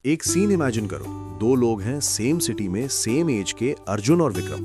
एक scene imagine करो। दो लोग हैं सेम सिटी में, सेम एज के, अर्जुन और विक्रम।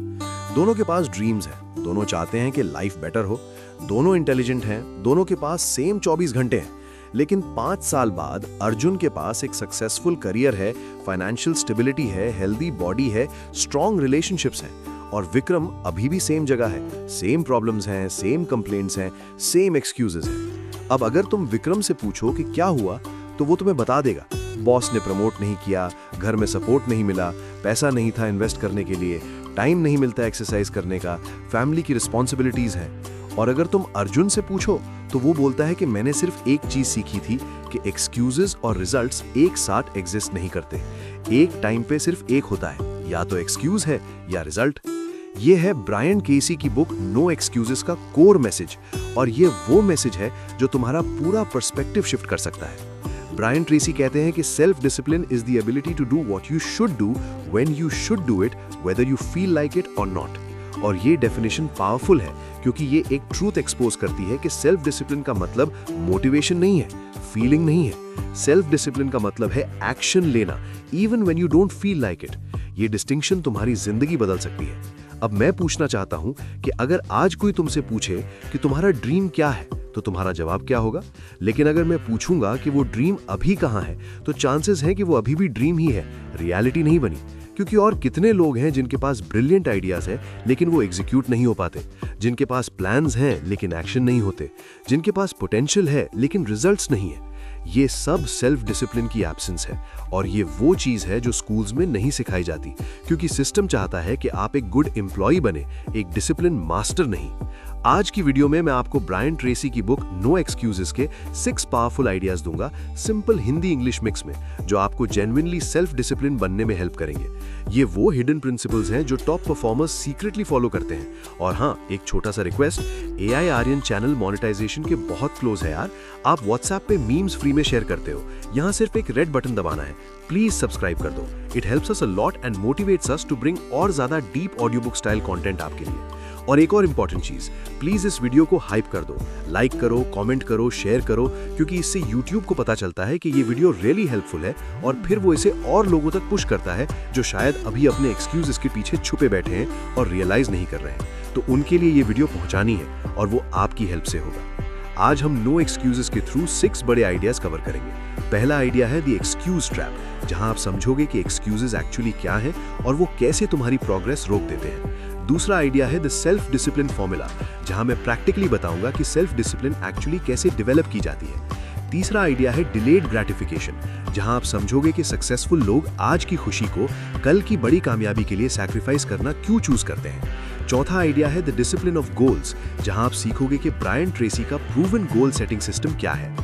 दोनों के पास ड्रीम्स हैं, दोनों चाहते हैं कि लाइफ बेटर हो, दोनों इंटेलिजेंट हैं, दोनों के पास सेम 24 घंटे हैं। लेकिन 5 साल बाद अर्जुन के पास एक सक्सेसफुल करियर है, फाइनेंशियल स्टेबिलिटी है, हेल्दी बॉडी है, स्ट्रॉन्ग रिलेशनशिप्स हैं, और विक्रम अभी भी सेम जगह है, सेम प्रॉब्लम्स हैं, सेम कंप्लेंट्स हैं, सेम एक्सक्यूजेस हैं। अब अगर तुम विक्रम से पूछो कि क्या हुआ, तो वो तुम्हें बता देगा, बॉस ने प्रमोट नहीं किया, घर में सपोर्ट नहीं मिला, पैसा नहीं था इन्वेस्ट करने के लिए, टाइम नहीं मिलता एक्सरसाइज करने का, फैमिली की रिस्पॉन्सिबिलिटीज हैं। और अगर तुम अर्जुन से पूछो तो वो बोलता है कि मैंने सिर्फ एक चीज सीखी थी कि एक्सक्यूजेस और रिजल्ट्स एक साथ एग्जिस्ट नहीं करते। एक टाइम पे सिर्फ एक होता है, या तो एक्सक्यूज है या रिजल्ट। ये है ब्रायन केसी की बुक नो एक्सक्यूजेस का कोर मैसेज, और ये वो मैसेज है जो तुम्हारा पूरा पर्सपेक्टिव शिफ्ट कर सकता है। ब्रायन ट्रेसी कहते हैं कि self discipline is the ability to do what you should do when you should do it, whether you feel like it और नॉट। और ये डेफिनेशन पावरफुल है क्योंकि ये एक ट्रूथ एक्सपोज करती है कि सेल्फ डिसिप्लिन का मतलब मोटिवेशन नहीं है, फीलिंग नहीं है। सेल्फ डिसिप्लिन का मतलब है एक्शन लेना, even when you don't feel like it. ये डिस्टिंक्शन तुम्हारी जिंदगी बदल सकती है। अब मैं पूछना चाहता हूं कि अगर आज कोई तुमसे पूछे कि तुम्हारा ड्रीम क्या है, तो तुम्हारा जवाब क्या होगा? लेकिन अगर मैं पूछूंगा कि वो ड्रीम अभी कहां है, तो चांसेस हैं कि वो अभी भी ड्रीम ही है, रियलिटी नहीं बनी। क्योंकि और कितने लोग हैं जिनके पास ब्रिलियंट आइडियाज हैं लेकिन वो एग्जीक्यूट नहीं हो पाते, जिनके पास प्लान्स हैं लेकिन एक्शन नहीं होते, जिनके पास पोटेंशियल है लेकिन रिजल्ट्स नहीं है। ये सब सेल्फ डिसिप्लिन की एब्सेंस है, और ये वो चीज है जो स्कूल्स में नहीं सिखाई जाती, क्योंकि सिस्टम चाहता है कि आप एक गुड एम्प्लॉय बने, एक डिसिप्लिन मास्टर नहीं। आज की वीडियो में मैं आपको ब्रायन ट्रेसी की बुक नो एक्सक्यूजेस के 6 पावरफुल आइडियाज दूंगा, सिंपल हिंदी इंग्लिश मिक्स में, जो आपको जेन्युइनली सेल्फ डिसिप्लिन बनने में हेल्प करेंगे। ये वो हिडन प्रिंसिपल्स हैं जो टॉप परफॉर्मर्स सीक्रेटली फॉलो करते हैं। और हाँ, एक छोटा सा request, AI Aryan channel monetisation के बहुत क्लोज है यार। आप व्हाट्सएप पे मीम्स फ्री में शेयर करते हो, यहाँ सिर्फ एक रेड बटन दबाना है। प्लीज सब्सक्राइब कर दो। It helps us a lot and motivates us to bring और ज्यादा deep audio book style content आपके लिए। और एक और इंपॉर्टेंट चीज, प्लीज इस वीडियो को हाइप कर दो, लाइक करो, कमेंट करो, शेयर करो, क्योंकि इससे YouTube को पता चलता है कि ये वीडियो रियली हेल्पफुल है, और फिर वो इसे और लोगों तक पुश करता है जो शायद अभी अपने एक्सक्यूजेस के पीछे छुपे बैठे हैं और रियलाइज नहीं कर रहे हैं। तो उनके लिए ये वीडियो पहुंचानी है, और वो आपकी हेल्प से होगा। आज हम नो एक्सक्यूजेस के थ्रू 6 बड़े आइडियाज कवर करेंगे। पहला आइडिया है द एक्सक्यूज ट्रैप, जहां आप समझोगे कि एक्सक्यूजेस एक्चुअली क्या हैं और वो कैसे तुम्हारी प्रोग्रेस रोक देते हैं। दूसरा आइडिया है द सेल्फ डिसिप्लिन फॉर्मूला, जहां मैं प्रैक्टिकली बताऊंगा कि सेल्फ डिसिप्लिन एक्चुअली कैसे डेवलप की जाती है। तीसरा आइडिया है डिलेड ग्रेटिफिकेशन, जहां आप समझोगे कि सक्सेसफुल लोग आज की खुशी को कल की बड़ी कामयाबी के लिए सैक्रिफाइस करना क्यों चूज करते हैं। चौथा आइडिया है द डिसिप्लिन ऑफ गोल्स, जहां आप सीखोगे कि ब्रायन ट्रेसी का प्रूवन गोल सेटिंग सिस्टम क्या है।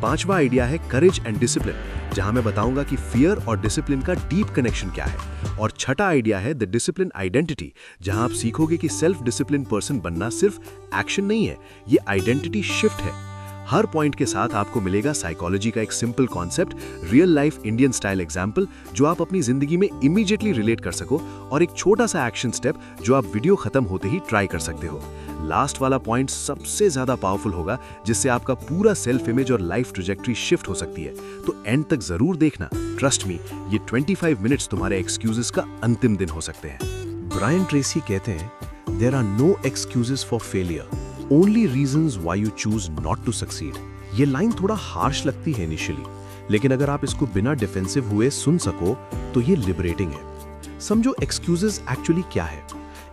पांचवा आइडिया है करेज एंड डिसिप्लिन, जहां मैं बताऊंगा कि फियर और डिसिप्लिन का डीप कनेक्शन क्या है। और छठा आइडिया है द डिसिप्लिन आइडेंटिटी, जहां आप सीखोगे कि सेल्फ डिसिप्लिन पर्सन बनना सिर्फ एक्शन नहीं है, ये आइडेंटिटी शिफ्ट है। हर पॉइंट के साथ आपको मिलेगा साइकोलॉजी का एक simple concept, real life Indian style example जो आप अपनी जिंदगी में इमीडिएटली रिलेट कर सको, और एक छोटा सा एक्शन स्टेप जो आप वीडियो खत्म होते ही ट्राई कर सकते हो। लास्ट वाला पॉइंट सबसे ज्यादा पावरफुल होगा, जिससे आपका पूरा सेल्फ इमेज और लाइफ ट्रैजेक्टरी शिफ्ट हो सकती है। तो एंड तक जरूर देखना। ट्रस्ट मी, ये 25 मिनट्स तुम्हारे एक्सक्यूजेस का अंतिम दिन हो सकते हैं। ब्रायन ट्रेसी कहते हैं, there are no excuses for failure, only reasons why you choose not to succeed. ये लाइन थोड़ा हार्श लगती है इनिशियली, लेकिन अगर आप इसको बिना डिफेंसिव हुए सुन सको तो ये लिबरेटिंग है। समझो एक्सक्यूजेस एक्चुअली क्या है।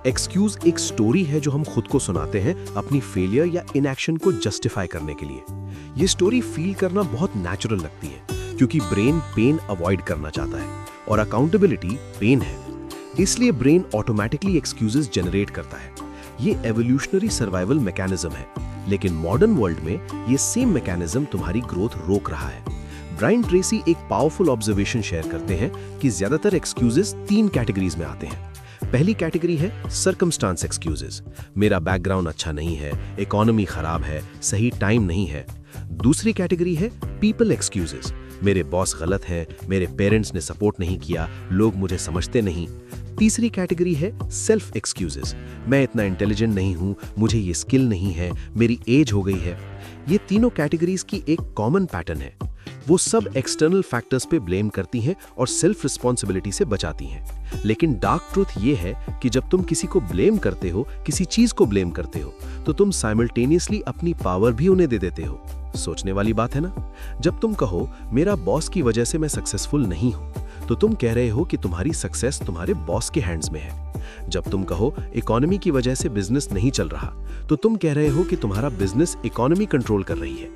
एक्सक्यूज एक स्टोरी है जो हम खुद को सुनाते हैं अपनी फेलियर या इनएक्शन को जस्टिफाई करने के लिए। ये स्टोरी फील करना बहुत नेचुरल लगती है, क्योंकि ब्रेन पेन अवॉइड करना चाहता है और अकाउंटेबिलिटी पेन है, इसलिए ब्रेन ऑटोमेटिकली एक्सक्यूजेस जनरेट करता है। ये एवोल्यूशनरी सर्वाइवल मैकेनिज्म है, लेकिन मॉडर्न वर्ल्ड में ये सेम मैकेनिज्म तुम्हारी ग्रोथ रोक रहा है। ब्रायन ट्रेसी एक पावरफुल ऑब्जर्वेशन शेयर करते हैं कि ज्यादातर एक्सक्यूजेस 3 कैटेगरीज में आते हैं। पहली कैटेगरी है सर्कमस्टांस एक्सक्यूजेस, मेरा बैकग्राउंड अच्छा नहीं है, इकोनॉमी खराब है, सही टाइम नहीं है। दूसरी कैटेगरी है पीपल एक्सक्यूजेस, मेरे बॉस गलत हैं, मेरे पेरेंट्स ने सपोर्ट नहीं किया, लोग मुझे समझते नहीं। तीसरी कैटेगरी है सेल्फ एक्सक्यूजेस, मैं इतना इंटेलिजेंट नहीं हूं, मुझे ये स्किल नहीं है, मेरी एज हो गई है। ये तीनों कैटेगरीज की एक कॉमन पैटर्न है। वो सब एक्सटर्नल फैक्टर्स पे ब्लेम करती हैं और सेल्फ रिस्पॉन्सिबिलिटी से बचाती हैं। लेकिन डार्क ट्रूथ ये है कि जब तुम किसी को ब्लेम करते हो, किसी चीज को ब्लेम करते हो, तो तुम साइमल्टेनियसली अपनी पावर भी उन्हें दे देते हो। सोचने वाली बात है ना? जब तुम कहो मेरा बॉस की वजह से मैं सक्सेसफुल नहीं हूं, तो तुम कह रहे हो कि तुम्हारी सक्सेस तुम्हारे बॉस के हैंड्स में है। जब तुम कहो इकोनॉमी की वजह से बिजनेस नहीं चल रहा, तो तुम कह रहे हो कि तुम्हारा बिजनेस इकोनॉमी कंट्रोल कर रही है।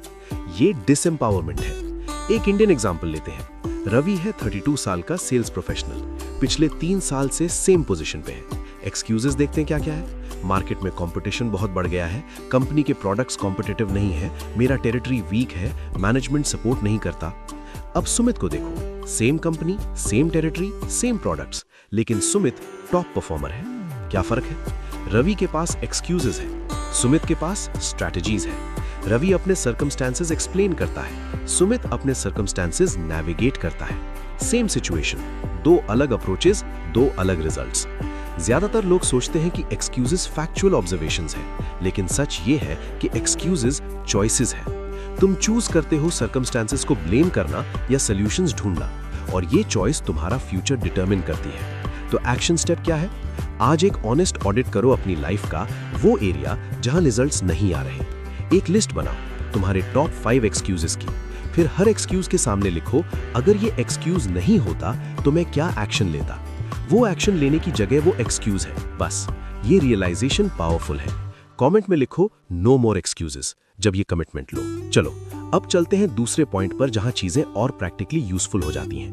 ये डिसएम्पावरमेंट है। एक इंडियन एग्जांपल लेते हैं। रवि है 32 साल का सेल्स प्रोफेशनल, पिछले 3 साल से सेम पोजीशन पे है। एक्सक्यूजेस देखते हैं क्या क्या है। मार्केट में कंपटीशन बहुत बढ़ गया है, कंपनी के प्रोडक्ट्स कॉम्पिटिटिव नहीं है, मेरा टेरिटरी वीक है, मैनेजमेंट सपोर्ट नहीं करता। अब सुमित को देखो, same company, same territory, same products, लेकिन सुमित टॉप परफॉर्मर है। क्या फर्क है? रवि के पास एक्सक्यूजेस है, सुमित के पास स्ट्रैटेजीज है। रवि अपने सर्कमस्टेंसेस एक्सप्लेन करता है, सुमित अपने सर्कमस्टेंसेस नेविगेट करता है। सेम सिचुएशन, 2 अलग अप्रोचेस, 2 अलग रिजल्ट्स। ज्यादातर लोग सोचते हैं कि एक्सक्यूजेस फैक्चुअल ऑब्जर्वेशंस हैं, लेकिन सच ये है कि एक्सक्यूजेस चॉइसेस हैं। तुम चूज करते हो सर्कमस्टेंसेस को ब्लेम करना या सॉल्यूशंस ढूंढना, और ये चॉइस तुम्हारा फ्यूचर डिटरमिन करती है। तो एक्शन स्टेप क्या है? आज एक ऑनेस्ट ऑडिट करो अपनी लाइफ का वो एरिया जहां रिजल्ट्स नहीं आ रहे। एक लिस्ट बनाओ तुम्हारे टॉप 5 एक्सक्यूजेस की। फिर हर एक्सक्यूज के सामने लिखो, अगर ये एक्सक्यूज नहीं होता तो मैं क्या एक्शन लेता। वो एक्शन लेने की जगह वो एक्सक्यूज है। बस ये रियलाइजेशन पावरफुल है। कमेंट में लिखो नो मोर एक्सक्यूजेस जब ये कमिटमेंट लो। चलो अब चलते हैं दूसरे पॉइंट पर जहां चीजें और प्रैक्टिकली यूजफुल हो जाती हैं।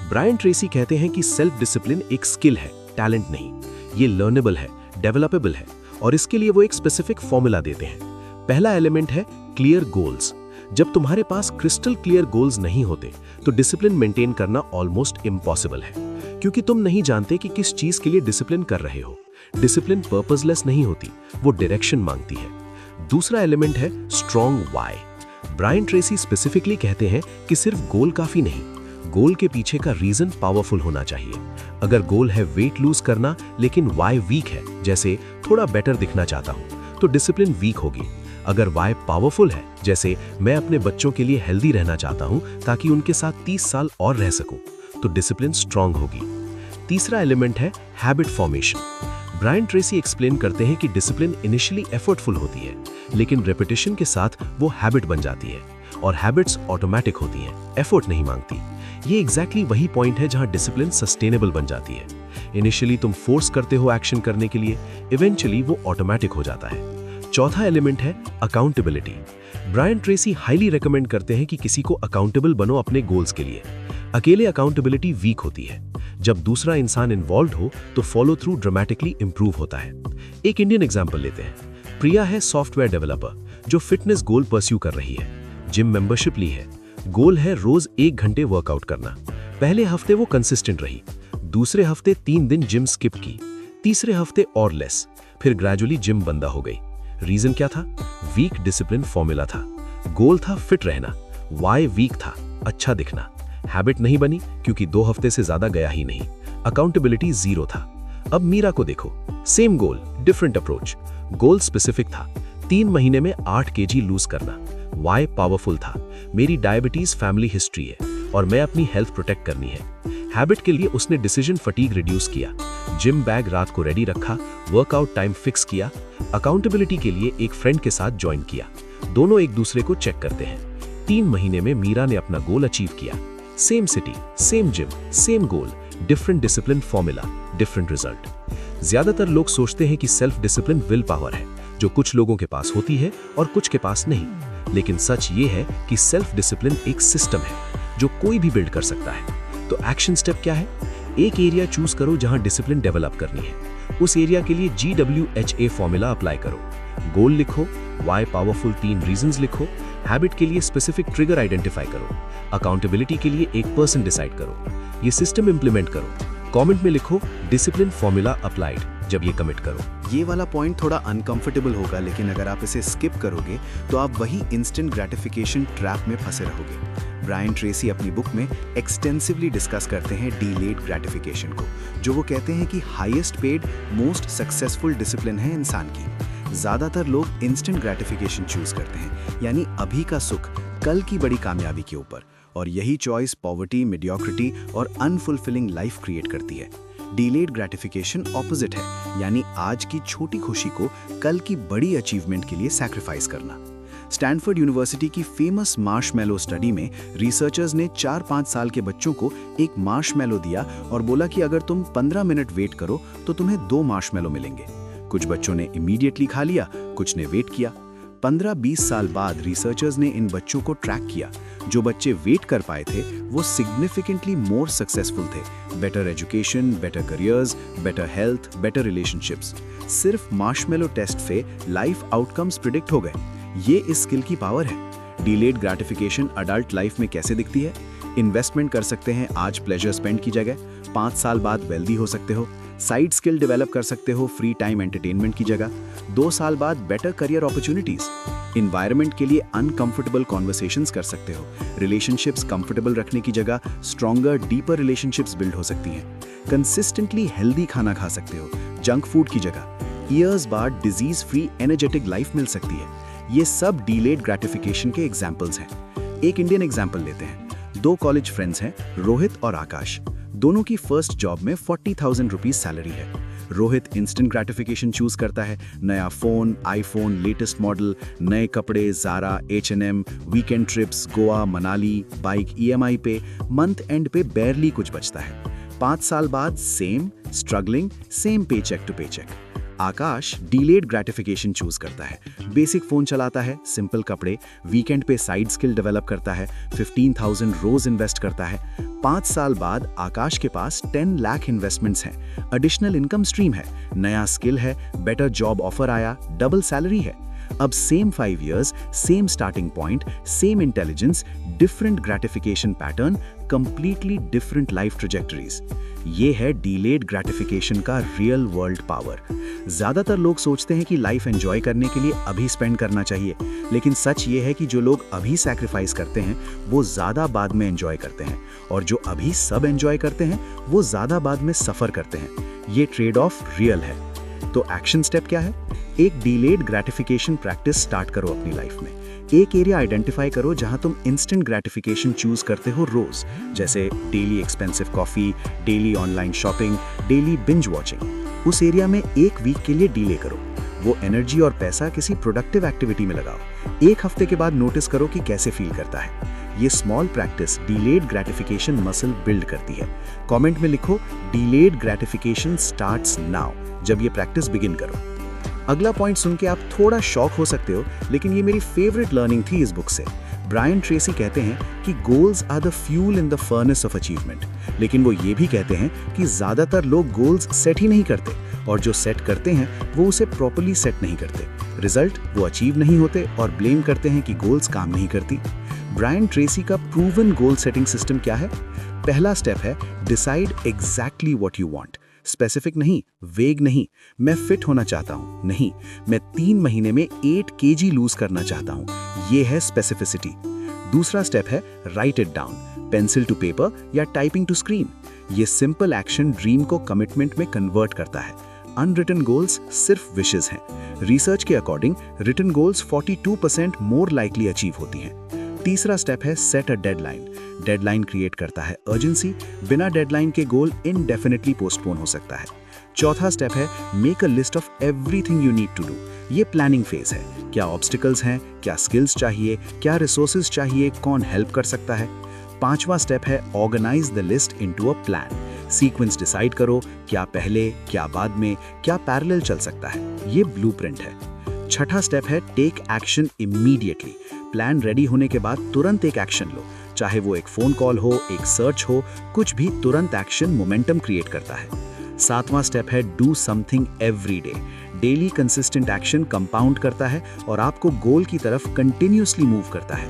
ब्रायन ट्रेसी कहते हैं कि सेल्फ डिसिप्लिन एक स्किल है, टैलेंट नहीं। ये लर्नेबल है, डेवलपेबल है, और इसके लिए वो एक स्पेसिफिक फॉर्मूला देते हैं। पहला एलिमेंट है क्लियर गोल्स। जब तुम्हारे पास क्रिस्टल क्लियर गोल्स नहीं होते तो डिसिप्लिन मेंटेन करना ऑलमोस्ट इम्पॉसिबल है, क्योंकि तुम नहीं जानते कि किस चीज के लिए डिसिप्लिन कर रहे हो। डिसिप्लिन पर्पसलेस नहीं होती, वो डायरेक्शन मांगती है। दूसरा एलिमेंट है strong why. Brian Tracy specifically कहते हैं कि सिर्फ गोल काफी नहीं, गोल के पीछे का रीजन पावरफुल होना चाहिए। अगर गोल है वेट लूज करना लेकिन वाई वीक है, जैसे थोड़ा बेटर दिखना चाहता हूं, तो डिसिप्लिन वीक होगी। अगर वाई पावरफुल है, जैसे मैं अपने बच्चों के लिए हेल्दी रहना चाहता हूं ताकि उनके साथ 30 साल और रह सकूं, तो डिसिप्लिन स्ट्रांग होगी। तीसरा एलिमेंट है habit formation. Brian Tracy explain करते हैं कि डिसिप्लिन इनिशियली एफर्टफुल होती है, लेकिन रेपिटेशन के साथ वो हैबिट बन जाती है, और हैबिट्स ऑटोमेटिक होती हैं, एफर्ट नहीं मांगती। ये एग्जैक्टली वही पॉइंट है जहां डिसिप्लिन सस्टेनेबल बन जाती है। इनिशियली तुम फोर्स करते हो एक्शन करने के लिए, इवेंचुअली वो ऑटोमेटिक हो जाता है। चौथा एलिमेंट है accountability. Brian Tracy highly recommend करते हैं कि किसी को अकाउंटेबल बनो अपने गोल्स के लिए। अकेले अकाउंटेबिलिटी वीक होती है। जब दूसरा इंसान इन्वॉल्व हो तो फॉलो थ्रू ड्रामेटिकली इंप्रूव होता है। एक इंडियन एग्जांपल लेते हैं। प्रिया है सॉफ्टवेयर डेवलपर जो फिटनेस गोल परस्यू कर रही है। जिम मेंबरशिप ली है। गोल है रोज 1 घंटे वर्कआउट करना। पहले हफ्ते वो कंसिस्टेंट रही, दूसरे हफ्ते 3 दिन जिम स्किप की, तीसरे हफ्ते और लेस, फिर ग्रेजुअली जिम बंदा हो गई। रीजन क्या था? वीक डिसिप्लिन फॉर्मूला था। गोल था फिट रहना, वाई वीक था अच्छा दिखना। हैबिट नहीं बनी क्योंकि 2 हफ्ते से ज्यादा गया ही नहीं। अकाउंटेबिलिटी 0 था। अब मीरा को देखो, सेम गोल डिफरेंट अप्रोच। गोल स्पेसिफिक था, 3 महीने में 8 kg लूज करना। वाई पावरफुल था, मेरी डायबिटीज फैमिली हिस्ट्री है और मैं अपनी हेल्थ प्रोटेक्ट करनी है। हैबिट के लिए उसने डिसीजन फटीग रिड्यूस किया, जिम बैग रात को रेडी रखा, वर्कआउट टाइम फिक्स किया। अकाउंटेबिलिटी के लिए एक फ्रेंड के साथ ज्वाइन किया, दोनों एक दूसरे को चेक करते हैं। 3 महीने में मीरा ने अपना गोल अचीव किया। Same city, same gym, same गोल, different discipline formula, different result. ज्यादातर लोग सोचते हैं कि सेल्फ डिसिप्लिन विल पावर है, जो कुछ लोगों के पास होती है और कुछ के पास नहीं। लेकिन सच ये है कि सेल्फ डिसिप्लिन एक सिस्टम है जो कोई भी बिल्ड कर सकता है। तो एक्शन स्टेप क्या है? एक एरिया चूज करो जहां डिसिप्लिन डेवलप करनी है। उस एरिया के लिए GWHA फॉर्मूला अप्लाई करो। गोल लिखो, वाई पावरफुल 3 रीजंस लिखो, हैबिट के लिए स्पेसिफिक ट्रिगर आइडेंटिफाई करो, अकाउंटेबिलिटी के लिए एक पर्सन डिसाइड करो। ये सिस्टम इंप्लीमेंट करो। कमेंट में लिखो डिसिप्लिन फॉर्मूला अप्लाइड जब ये कमिट करो। ये वाला पॉइंट थोड़ा अनकंफर्टेबल होगा, लेकिन अगर आप इसे स्किप करोगे तो आप वही इंस्टेंट ग्रेटिफिकेशन ट्रैप में फंसे रहोगे। ब्रायन ट्रेसी अपनी बुक में एक्सटेंसिवली डिस्कस करते हैं डीलेड ग्रेटिफिकेशन को, जो वो कहते हैं कि highest paid most successful discipline है इंसान की। ज्यादातर लोग इंस्टेंट ग्रेटिफिकेशन चूज करते हैं, यानी अभी का सुख कल की बड़ी कामयाबी के ऊपर। और यही चॉइस पॉवर्टी, मेडियोक्रिटी और अनफुलफिलिंग लाइफ क्रिएट करती है। डिलेड ग्रेटिफिकेशन ऑपोजिट है, यानी आज की छोटी खुशी को कल की बड़ी अचीवमेंट के लिए सैक्रिफाइस करना। स्टैनफोर्ड यूनिवर्सिटी की फेमस मार्शमैलो स्टडी में रिसर्चर्स ने 4-5 साल के बच्चों को एक मार्शमैलो दिया और बोला कि अगर तुम 15 मिनट वेट करो तो तुम्हें 2 मार्शमैलो मिलेंगे। कुछ बच्चों ने इमीडिएटली खा लिया, कुछ ने वेट किया। 15-20 साल बाद रिसर्चर्स ने इन बच्चों को ट्रैक किया। जो बच्चे वेट कर पाए थे वो सिग्निफिकेंटली मोर सक्सेसफुल थे। Better education, better careers, better health, better relationships. सिर्फ मार्शमैलो टेस्ट से लाइफ आउटकम्स प्रिडिक्ट हो गए। ये इस स्किल की पावर है। डिलेड ग्रेटिफिकेशन अडल्ट लाइफ में कैसे दिखती है? इन्वेस्टमेंट कर सकते हैं आज प्लेजर स्पेंड की जगह, 5 साल बाद वेल्दी हो सकते हो। साइड स्किल डेवलप कर सकते हो फ्री टाइम एंटरटेनमेंट की जगह, 2 साल बाद बेटर करियर अपॉर्चुनिटीज। इन्वायरमेंट के लिए अनकंफर्टेबल कॉन्वर्सेशंस कर सकते हो। रिलेशनशिप्स कंफर्टेबल रखने की जगह स्ट्रॉन्गर, डीपर रिलेशनशिप्स बिल्ड हो सकती हैं। कंसिस्टेंटली हेल्दी खाना खा सकते हो, जंक फूड की जगह। ईयर्स बाद डिजीज फ्री एनर्जेटिक लाइफ मिल सकती है। ये सब डिलेड ग्रेटिफिकेशन के एग्जाम्पल्स हैं। एक इंडियन एग्जाम्पल लेते हैं। 2 कॉलेज फ्रेंड्स हैं, रोहित और आकाश। दोनों की फर्स्ट जॉब में 40,000 रुपीज सैलरी है। रोहित इंस्टेंट ग्रेटिफिकेशन चूज करता है। नया फोन, आईफोन, लेटेस्ट मॉडल, नए कपड़े, Zara, H&M, weekend trips, Goa, Manali, bike EMI पे, मंथ एंड पे बैरली कुछ बचता है। 5 साल बाद same struggling, same paycheck to paycheck. Akash delayed gratification choose करता है। बेसिक फोन चलाता है, सिंपल कपड़े, वीकेंड पे साइड स्किल डेवलप करता है, 15,000 रोज इन्वेस्ट करता है। 5 साल बाद आकाश के पास 10 लाख इन्वेस्टमेंट्स हैं, एडिशनल इनकम स्ट्रीम है, नया स्किल है, बेटर जॉब ऑफर आया, डबल सैलरी है। अब same 5 years, same starting point, same intelligence, different gratification pattern, completely different life trajectories. ये है डिलेड ग्रेटिफिकेशन का रियल वर्ल्ड पावर। ज्यादातर लोग सोचते हैं कि लाइफ एंजॉय करने के लिए अभी स्पेंड करना चाहिए, लेकिन सच ये है कि जो लोग अभी सैक्रिफाइस करते हैं वो ज्यादा बाद में एंजॉय करते हैं, और जो अभी सब एंजॉय करते हैं वो ज्यादा बाद में सफर करते हैं। ये ट्रेड ऑफ रियल है। तो एक्शन स्टेप क्या है? एक डिलेड ग्रेटिफिकेशन प्रैक्टिस स्टार्ट करो अपनी लाइफ में। एक एरिया आइडेंटिफाई करो जहां तुम इंस्टेंट ग्रेटिफिकेशन चूज करते हो रोज, जैसे daily expensive coffee, daily online shopping, daily binge watching. उस एरिया में 1 वीक के लिए डीले करो। वो एनर्जी और पैसा किसी प्रोडक्टिव एक्टिविटी में लगाओ। 1 हफ्ते के बाद नोटिस करो कि कैसे फील करता है। ये small practice delayed gratification muscle build करती है। कमेंट में लिखो डिलेड ग्रेटिफिकेशन स्टार्ट्स नाउ जब ये प्रैक्टिस बिगिन करो। अगला पॉइंट सुन के आप थोड़ा शॉक हो सकते हो, लेकिन ये मेरी फेवरेट लर्निंग थी इस बुक से। ब्रायन ट्रेसी कहते हैं कि goals are the fuel in the furnace of achievement, लेकिन वो ये भी कहते हैं कि ज्यादातर लोग गोल्स सेट ही नहीं करते, और जो सेट करते हैं वो उसे प्रॉपर्ली सेट नहीं करते। रिजल्ट वो अचीव नहीं होते और ब्लेम करते हैं कि गोल्स काम नहीं करती। ब्रायन ट्रेसी का प्रूवन गोल सेटिंग सिस्टम क्या है? पहला स्टेप है decide exactly what you want. Specific नहीं, वेग नहीं, मैं फिट होना चाहता हूं, नहीं, मैं 3 महीने में 8 kg लूज करना चाहता हूं। ये है स्पेसिफिसिटी। दूसरा स्टेप है write it down, pencil to paper या टाइपिंग टू स्क्रीन। ये सिंपल एक्शन ड्रीम को कमिटमेंट में कन्वर्ट करता है। अनरिटन गोल्स सिर्फ विशेस हैं। रिसर्च के according written goals 42% more likely achieve होती हैं। तीसरा स्टेप है set a deadline. Deadline create करता है अर्जेंसी। बिना डेडलाइन के गोल इनडेफिनेटली पोस्टपोन हो सकता है। चौथा स्टेप है make a list of everything you need to do. ये प्लानिंग फेज है। क्या ऑब्स्टिकल्स हैं, क्या स्किल्स चाहिए, क्या रिसोर्सेज चाहिए, कौन हेल्प कर सकता है। पांचवा स्टेप है organise the list into a plan. Sequence decide करो, क्या पहले, क्या बाद में, क्या पैरेलल चल सकता है। ये ब्लूप्रिंट है। छठा स्टेप है take action immediately. Plan ready होने के बाद तुरंत एक एक्शन लो, चाहे वो एक फोन कॉल हो, एक सर्च हो, कुछ भी। तुरंत एक्शन मोमेंटम क्रिएट करता है। सातवां स्टेप है do something every day. Daily consistent action compound करता है और आपको गोल की तरफ कंटिन्यूअसली मूव करता है।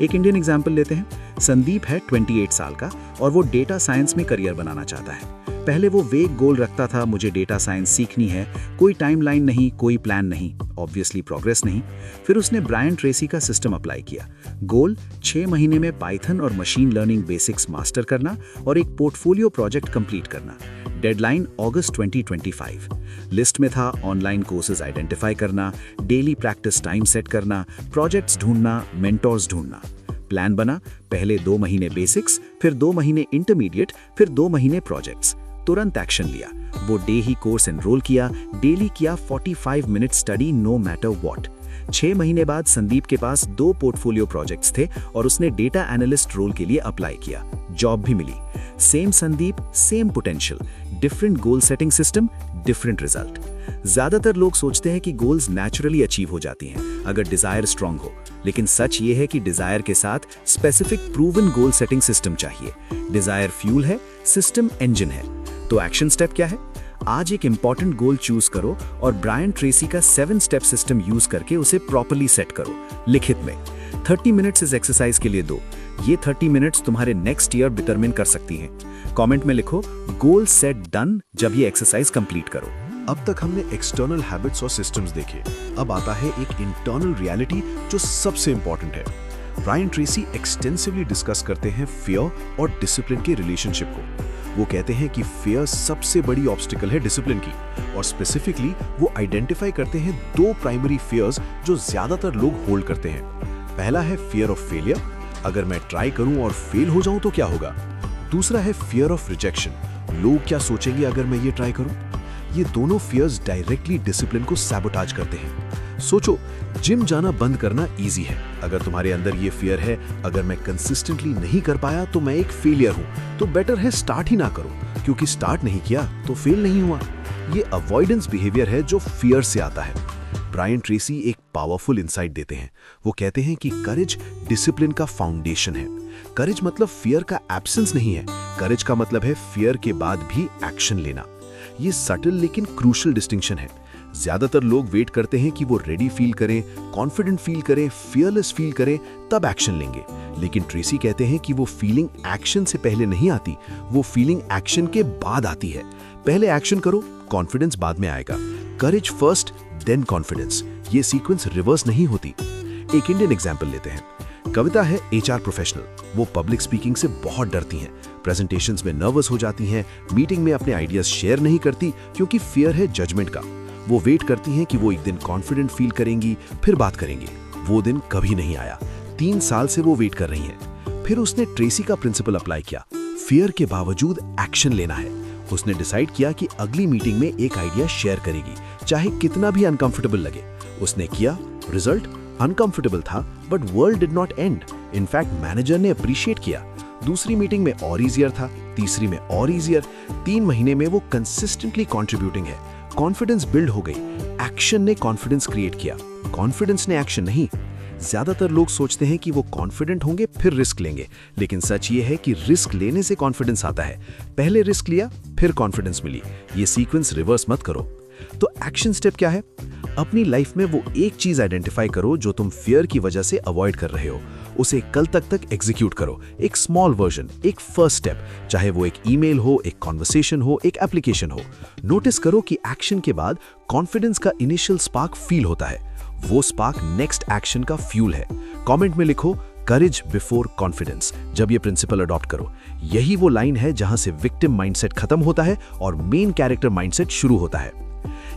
एक इंडियन एग्जाम्पल लेते हैं। संदीप है 28 साल का और वो डेटा साइंस में करियर बनाना चाहता है। पहले वो वेग गोल रखता था, मुझे डेटा साइंस सीखनी है। कोई टाइमलाइन नहीं, कोई प्लान नहीं, ऑब्वियसली प्रोग्रेस नहीं। फिर उसने ब्रायन ट्रेसी का सिस्टम अप्लाई किया। गोल 6 महीने में पाइथन और मशीन लर्निंग बेसिक्स मास्टर करना और एक पोर्टफोलियो प्रोजेक्ट कंप्लीट करना। डेडलाइन अगस्त 2025। लिस्ट में था ऑनलाइन कोर्सेज आइडेंटिफाई करना, डेली प्रैक्टिस टाइम सेट करना, प्रोजेक्ट्स ढूंढना, मेंटोर्स ढूंढना। प्लान बना, पहले 2 महीने बेसिक्स, फिर 2 महीने इंटरमीडिएट, फिर 2 महीने प्रोजेक्ट्स। तुरंत एक्शन लिया। वो डे ही कोर्स एनरोल किया, डेली किया 45 minute study no matter what. 6 महीने बाद संदीप के पास 2 पोर्टफोलियो प्रोजेक्ट्स थे और उसने डेटा एनालिस्ट रोल के लिए अप्लाई किया। जॉब भी मिली। Same Sandeep, same potential, different goal setting system, different result. ज्यादातर लोग सोचते हैं कि गोल्स नेचुरली अचीव हो जाती हैं अगर डिजायर स्ट्रांग हो, लेकिन सच ये है कि डिजायर के साथ स्पेसिफिक प्रूवन गोल सेटिंग सिस्टम चाहिए। डिजायर फ्यूल है, सिस्टम इंजन है। तो एक्शन स्टेप क्या है? आज एक इंपॉर्टेंट गोल चूज करो और ब्रायन ट्रेसी का 7 स्टेप सिस्टम यूज करके उसे प्रॉपर्ली सेट करो, लिखित में। 30 मिनट्स इस एक्सरसाइज के लिए दो। ये 30 मिनट्स तुम्हारे नेक्स्ट ईयर डिटरमिन कर सकती हैं। कमेंट में लिखो गोल सेट डन जब ये एक्सरसाइज कंप्लीट करो। अब तक हमने एक्सटर्नल हैबिट्स और सिस्टम्स देखे। अब आता है एक इंटरनल रियलिटी जो सबसे इंपॉर्टेंट है। ब्रायन ट्रेसी एक्सटेंसिवली डिस्कस करते हैं फियर और डिसिप्लिन के रिलेशनशिप को। वो कहते हैं कि फियर सबसे बड़ी ऑब्स्टिकल है डिसिप्लिन की, और स्पेसिफिकली वो आइडेंटिफाई करते हैं 2 प्राइमरी फियर्स जो ज्यादातर लोग होल्ड करते हैं। पहला है फियर ऑफ फेलियर, अगर मैं ट्राई करूं और फेल हो जाऊं तो क्या होगा। दूसरा है फियर ऑफ रिजेक्शन, लोग क्या सोचेंगे अगर मैं ये ट्राई करूं। ये दोनों फियर्स डायरेक्टली डिसिप्लिन को सैबोटाज करते हैं। सोचो, जिम जाना बंद करना इजी है। अगर तुम्हारे अंदर ये फियर है, अगर मैं कंसिस्टेंटली नहीं कर पाया तो मैं एक फेलियर हूं, तो बेटर है स्टार्ट ही ना करो, क्योंकि स्टार्ट नहीं किया तो फेल नहीं हुआ। ये अवॉइडेंस बिहेवियर है जो फियर से आता है। ब्रायन ट्रेसी एक पावरफुल इंसाइट देते हैं। वो कहते हैं कि करेज डिसिप्लिन का फाउंडेशन है। करेज मतलब फियर का एब्सेंस नहीं है, करेज का मतलब है फियर के बाद भी एक्शन लेना। ये सटल लेकिन क्रूशल डिस्टिंक्शन है। ज्यादातर लोग वेट करते हैं कि वो रेडी फील करें, कॉन्फिडेंट फील करें, फियरलेस फील करें, तब एक्शन लेंगे। लेकिन ट्रेसी कहते हैं कि वो फीलिंग एक्शन से पहले नहीं आती, वो फीलिंग एक्शन के बाद आती है। पहले एक्शन करो, कॉन्फिडेंस बाद में आएगा। करेज फर्स्ट देन कॉन्फिडेंस, ये सीक्वेंस रिवर्स नहीं होती। एक इंडियन एग्जाम्पल लेते हैं। कविता है HR प्रोफेशनल। वो पब्लिक स्पीकिंग से बहुत डरती हैं, प्रेजेंटेशंस में नर्वस हो जाती हैं, मीटिंग में अपने आइडियाज शेयर नहीं करती क्योंकि फियर है जजमेंट का। वो वेट करती हैं कि वो एक दिन कॉन्फिडेंट फील करेंगी, फिर बात करेंगी। वो दिन कभी नहीं आया। 3 साल से वो वेट कर रही हैं। फिर उसने ट्रेसी का प्रिंसिपल अप्लाई किया। फियर के बावजूद एक्शन लेना है। उसने डिसाइड किया कि अगली मीटिंग में एक आइडिया शेयर करेगी, चाहे कितना भी अनकंफर्टेबल लगे। उसने किया, रिजल्ट अनकंफर्टेबल था, but world did not and. In fact manager ने अप्रिशिएट किया। दूसरी मीटिंग में और इजियर था, तीसरी में और इजियर। 3 महीने में वो कंसिस्टेंटली कॉन्ट्रीब्यूटिंग है। कॉन्फिडेंस बिल्ड हो गई। एक्शन ने कॉन्फिडेंस क्रिएट किया, कॉन्फिडेंस ने एक्शन नहीं। ज्यादातर लोग सोचते हैं कि वो कॉन्फिडेंट होंगे फिर रिस्क लेंगे, लेकिन सच ये है कि रिस्क लेने से कॉन्फिडेंस आता है। पहले रिस्क लिया, फिर कॉन्फिडेंस मिली। ये सीक्वेंस रिवर्स मत करो। तो एक्शन स्टेप क्या है? अपनी लाइफ में वो एक चीज आइडेंटिफाई करो जो तुम फियर की वजह से अवॉइड कर रहे हो। उसे कल तक एग्जीक्यूट करो। एक स्मॉल वर्जन, एक फर्स्ट स्टेप, चाहे वो एक ईमेल हो, एक कॉन्वर्सेशन हो, एक एप्लीकेशन हो। नोटिस करो कि एक्शन के बाद कॉन्फिडेंस का इनिशियल स्पार्क फील होता है। वो स्पार्क नेक्स्ट एक्शन का फ्यूल है। कमेंट में लिखो करेज बिफोर कॉन्फिडेंस जब ये प्रिंसिपल अडॉप्ट करो। यही वो लाइन है जहां से विक्टिम माइंडसेट खत्म होता है और मेन कैरेक्टर माइंडसेट शुरू होता है।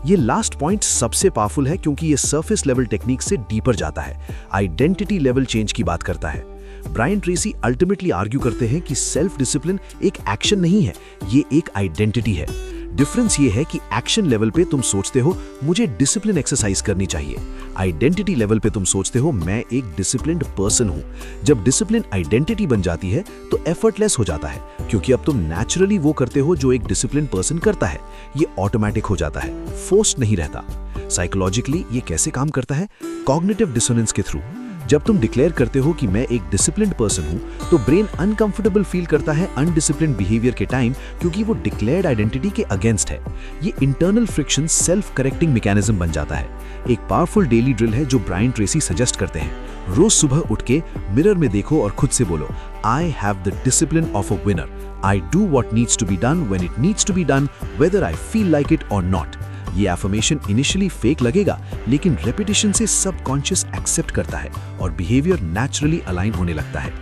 ये लास्ट पॉइंट सबसे पावरफुल है क्योंकि ये सरफेस लेवल टेक्निक से डीपर जाता है, आइडेंटिटी लेवल चेंज की बात करता है। ब्रायन ट्रेसी अल्टीमेटली आर्ग्यू करते हैं कि सेल्फ डिसिप्लिन एक एक्शन नहीं है, ये एक आइडेंटिटी है। डिफरेंस ये है कि एक्शन लेवल पे तुम सोचते हो मुझे डिसिप्लिन एक्सरसाइज करनी चाहिए, आइडेंटिटी लेवल पे तुम सोचते हो मैं एक डिसिप्लिन्ड पर्सन हूं। जब डिसिप्लिन आइडेंटिटी बन जाती है तो एफर्टलेस हो जाता है, क्योंकि अब तुम नेचुरली वो करते हो जो एक डिसिप्लिन पर्सन करता है। ये ऑटोमेटिक हो जाता है, फोर्स्ड नहीं रहता। साइकोलॉजिकली ये कैसे काम करता है? कॉग्निटिव डिसोनेंस के थ्रू। जब तुम डिक्लेयर करते हो कि मैं एक डिसिप्लिन्ड पर्सन हूं, तो ब्रेन अनकंफर्टेबल फील करता है अनडिसिप्लिन्ड बिहेवियर के टाइम, क्योंकि वो डिक्लेयर्ड आइडेंटिटी के अगेंस्ट है। ये internal friction self correcting mechanism बन जाता है। एक पावरफुल डेली ड्रिल है जो ब्रायन ट्रेसी सजेस्ट करते हैं। रोज सुबह उठ के मिरर में देखो और खुद से बोलो, I have the discipline of a winner. I do what needs to be done when it needs to be done, whether I feel like it और नॉट। ये एफर्मेशन इनिशियली फेक लगेगा, लेकिन रेपिटेशन से सबकॉन्शियस एक्सेप्ट करता है और behaviour naturally align होने लगता है।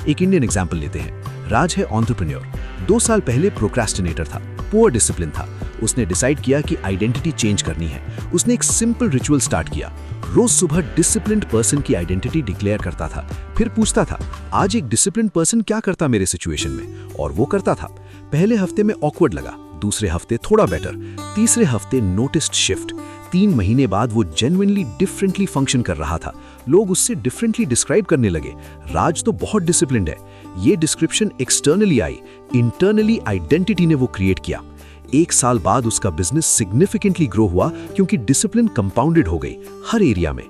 एक इंडियन एग्जांपल लेते हैं। राज है एंटरप्रेन्योर। 2 साल पहले प्रोक्रेस्टिनेटर था, पुअर डिसिप्लिन था। उसने डिसाइड किया कि आइडेंटिटी चेंज करनी है। उसने एक सिंपल रिचुअल स्टार्ट किया। रोज सुबह डिसिप्लिन्ड पर्सन की आइडेंटिटी डिक्लेयर करता था, फिर पूछता था आज एक डिसिप्लिन्ड पर्सन क्या करता मेरे सिचुएशन में, और वो करता था। पहले हफ्ते में ऑकवर्ड लगा, दूसरे हफ्ते थोड़ा बेटर, तीसरे हफ्ते नोटिस्ड शिफ्ट। 3 महीने बाद वो जेन्युइनली डिफरेंटली फंक्शन कर रहा था। लोग उससे डिफरेंटली डिस्क्राइब करने लगे, राज तो बहुत डिसिप्लिन्ड है। ये डिस्क्रिप्शन एक्सटर्नली आई, इंटरनली आइडेंटिटी ने वो क्रिएट किया। 1 साल बाद उसका बिजनेस सिग्निफिकेंटली ग्रो हुआ क्योंकि डिसिप्लिन कंपाउंडेड हो गई हर एरिया में।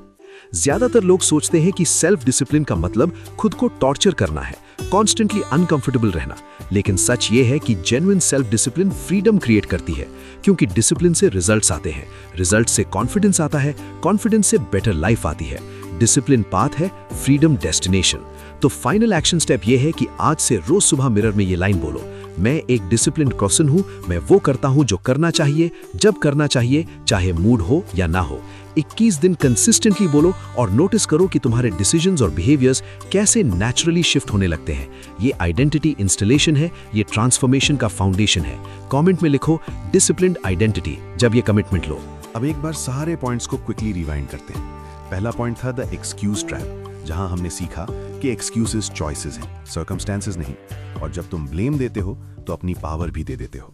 ज्यादातर लोग सोचते हैं कि सेल्फ डिसिप्लिन का मतलब खुद को टॉर्चर करना है, कॉन्स्टेंटली अनकंफर्टेबल रहना, लेकिन सच ये है कि genuine self discipline freedom create करती है, क्योंकि डिसिप्लिन से रिजल्ट्स आते हैं, रिजल्ट से कॉन्फिडेंस आता है, कॉन्फिडेंस से बेटर लाइफ आती है। डिसिप्लिन पाथ है, फ्रीडम डेस्टिनेशन। तो फाइनल एक्शन स्टेप ये है कि आज से रोज सुबह मिरर में ये लाइन बोलो, मैं एक डिसिप्लिन्ड पर्सन हूं, मैं वो करता हूं जो करना चाहिए, जब करना चाहिए, चाहे मूड हो या ना हो। 21 दिन कंसिस्टेंटली बोलो और नोटिस करो कि तुम्हारे डिसीजंस और बिहेवियर्स कैसे नेचुरली शिफ्ट होने लगते हैं। ये आइडेंटिटी इंस्टॉलेशन है, ये ट्रांसफॉर्मेशन का फाउंडेशन है। कमेंट में लिखो डिसिप्लिन्ड आइडेंटिटी जब ये कमिटमेंट लो। अब एक बार सारे पॉइंट्स को क्विकली रिवाइंड करते हैं। पहला पॉइंट था द एक्सक्यूज ट्रैप, जहां हमने सीखा कि एक्सक्यूजेस चॉइसेस हैं, सर्कमस्टेंसेस नहीं, और जब तुम ब्लेम देते हो तो अपनी पावर भी दे देते हो।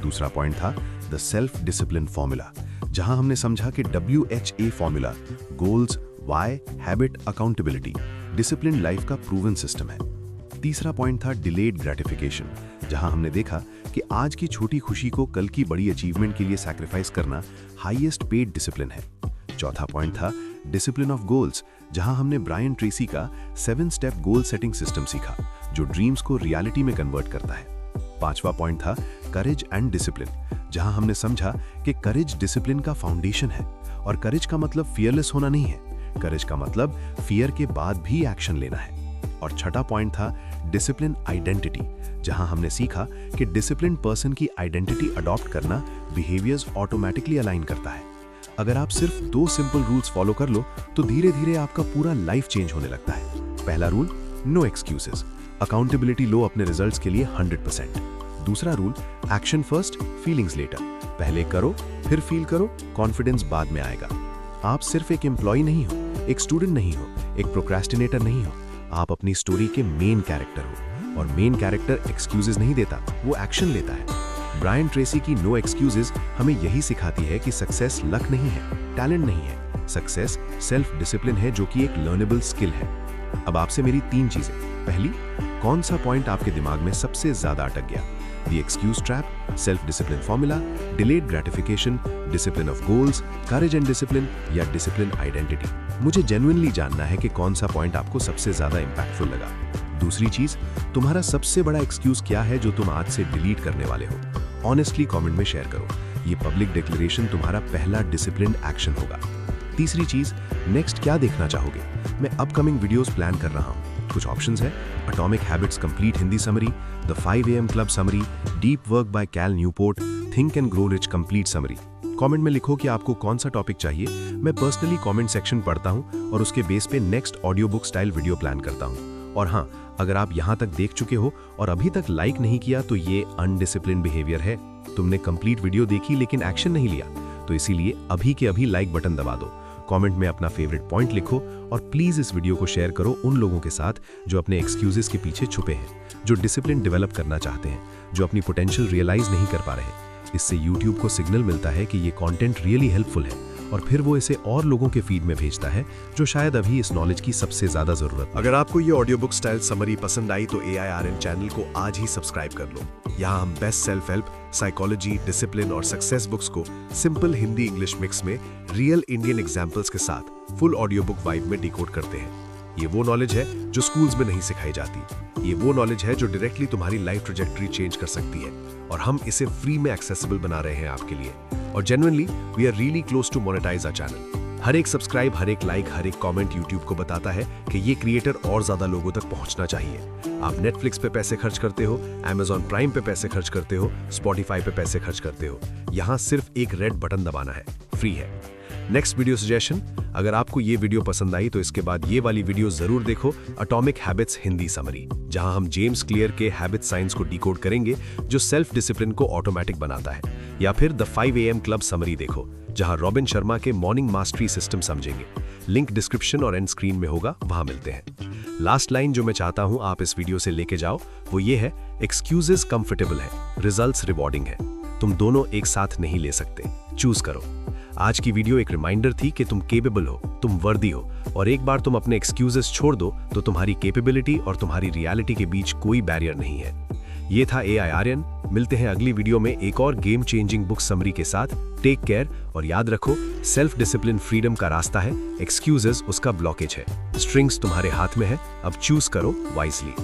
दूसरा पॉइंट था द सेल्फ डिसिप्लिन फॉर्मूला, जहां हमने समझा कि WHA formula goals, why, habit, accountability discipline life का प्रूवन सिस्टम है। तीसरा पॉइंट था डिलेड ग्रेटिफिकेशन, जहां हमने देखा कि आज की छोटी खुशी को कल की बड़ी अचीवमेंट के लिए सैक्रिफाइस करना हाईएस्ट पेड डिसिप्लिन है। चौथा पॉइंट था डिसिप्लिन ऑफ गोल्स, जहां हमने ब्रायन ट्रेसी का 7 स्टेप गोल सेटिंग सिस्टम सीखा, जो ड्रीम्स को रियलिटी में कन्वर्ट करता है। पांचवा पॉइंट था करेज एंड डिसिप्लिन, जहां हमने समझा कि करेज डिसिप्लिन का फाउंडेशन है, और करेज का मतलब फियरलेस होना नहीं है, करेज का मतलब फियर के बाद भी एक्शन लेना है। और छठा पॉइंट था डिसिप्लिन आइडेंटिटी, जहां हमने सीखा कि डिसिप्लिन पर्सन की आइडेंटिटी अडॉप्ट करना बिहेवियर्स ऑटोमेटिकली अलाइन करता है। अगर आप सिर्फ 2 सिंपल रूल्स फॉलो कर लो तो धीरे धीरे आपका पूरा लाइफ चेंज होने लगता है। पहला रूल, नो एक्सक्यूजेस, अकाउंटेबिलिटी लो अपने रिजल्ट्स के लिए 100%। दूसरा rule, action first, feelings later, पहले करो फिर फील करो, कॉन्फिडेंस बाद में आएगा। आप सिर्फ एक एम्प्लॉय नहीं हो, एक स्टूडेंट नहीं हो, एक प्रोक्रेस्टिनेटर नहीं हो, आप अपनी स्टोरी के मेन कैरेक्टर हो, और मेन कैरेक्टर एक्सक्यूजेस नहीं देता, वो एक्शन लेता है। ब्रायन ट्रेसी की नो एक्सक्यूजेस हमें यही सिखाती है कि सक्सेस लक नहीं है, टैलेंट नहीं है, सक्सेस सेल्फ डिसिप्लिन है, जो कि एक लर्नेबल स्किल है। अब आपसे मेरी 3 चीजें। पहली, कौन सा पॉइंट आपके दिमाग में सबसे ज्यादा अटक गया? The excuse trap, self discipline formula, delayed gratification, discipline of goals, courage and discipline, या डिसिप्लिन आइडेंटिटी? मुझे जेन्युइनली जानना है कि कौन सा पॉइंट आपको सबसे ज्यादा इंपैक्टफुल लगा। दूसरी चीज, तुम्हारा सबसे बड़ा एक्सक्यूज क्या है जो तुम आज से डिलीट करने वाले हो? ऑनेस्टली कमेंट में शेयर करो। ये पब्लिक डिक्लेरेशन तुम्हारा पहला डिसिप्लिन्ड एक्शन होगा। तीसरी चीज, नेक्स्ट क्या देखना चाहोगे? मैं अपकमिंग वीडियोस प्लान कर रहा हूँ। कुछ ऑप्शंस हैं: atomic habits complete Hindi summary, the 5 AM club summary, deep work by Cal Newport, think and grow rich complete summary. Comment में लिखो कि आपको कौन सा टॉपिक चाहिए। मैं पर्सनली कमेंट सेक्शन पढ़ता हूँ और उसके बेस पे next audio book style video plan करता हूँ। और हाँ, अगर आप यहाँ तक देख चुके हो और अभी तक लाइक नहीं किया तो ये अनडिसिप्लिन बिहेवियर है। तुमने कंप्लीट वीडियो देखी लेकिन एक्शन नहीं लिया, तो इसीलिए अभी के अभी लाइक बटन दबा दो। कमेंट में अपना फेवरेट पॉइंट लिखो और प्लीज इस वीडियो को शेयर करो उन लोगों के साथ जो अपने एक्सक्यूजेस के पीछे छुपे हैं, जो डिसिप्लिन डेवलप करना चाहते हैं, जो अपनी पोटेंशियल रियलाइज नहीं कर पा रहे। इससे YouTube को सिग्नल मिलता है कि ये कंटेंट रियली हेल्पफुल है, और फिर वो इसे और लोगों के फीड में भेजता है जो शायद अभी इस नॉलेज की सबसे ज्यादा जरूरत है। अगर आपको ये ऑडियो बुक स्टाइल समरी पसंद आई तो AIRN चैनल को आज ही सब्सक्राइब कर लो। यहाँ हम best self help, psychology, discipline और सक्सेस बुक्स को सिंपल हिंदी इंग्लिश मिक्स में रियल इंडियन एग्जाम्पल्स के साथ फुल ऑडियो बुक वाइब में डिकोड करते हैं। ये वो नॉलेज है जो स्कूल्स में नहीं सिखाई जाती। ये वो नॉलेज है जो डायरेक्टली तुम्हारी लाइफ ट्रैजेक्टरी चेंज कर सकती है, और हम इसे फ्री में एक्सेसिबल बना रहे हैं आपके लिए। और genuinely we are really close to monetize our channel. हर एक सब्सक्राइब, हर एक लाइक, हर एक कमेंट YouTube को बताता है कि ये क्रिएटर और ज्यादा लोगों तक पहुंचना चाहिए। आप Netflix पे पैसे खर्च करते हो, Amazon Prime पे पैसे खर्च करते हो, Spotify पे पैसे खर्च करते हो, यहाँ सिर्फ एक रेड बटन दबाना है, फ्री है। नेक्स्ट वीडियो सजेशन, अगर आपको ये वीडियो पसंद आई तो इसके बाद ये वाली वीडियो जरूर देखो, एटॉमिक हैबिट्स हिंदी समरी, जहां हम जेम्स क्लियर के हैबिट साइंस को डिकोड करेंगे जो सेल्फ डिसिप्लिन को ऑटोमेटिक बनाता है। या फिर द 5 AM क्लब समरी देखो, जहां रॉबिन शर्मा के मॉर्निंग मास्टरी सिस्टम समझेंगे। लिंक डिस्क्रिप्शन और एंड स्क्रीन में होगा, वहां मिलते हैं। लास्ट लाइन जो मैं चाहता हूं आप इस वीडियो से लेके जाओ वो ये है, एक्सक्यूजेस कंफर्टेबल है, रिजल्ट्स रिवॉर्डिंग है। तुम दोनों एक साथ नहीं ले सकते, चूज करो। आज की वीडियो एक रिमाइंडर थी कि तुम केपेबल हो, तुम वर्दी हो, और एक बार तुम अपने एक्सक्यूजेस छोड़ दो तो तुम्हारी केपेबिलिटी और तुम्हारी रियलिटी के बीच कोई बैरियर नहीं है। ये था AI आर्यन, मिलते हैं अगली वीडियो में एक और गेम चेंजिंग बुक समरी के साथ। टेक केयर और याद रखो, सेल्फ डिसिप्लिन फ्रीडम का रास्ता है, एक्सक्यूजेस उसका ब्लॉकेज है। स्ट्रिंग्स तुम्हारे हाथ में है, अब चूज करो वाइजली।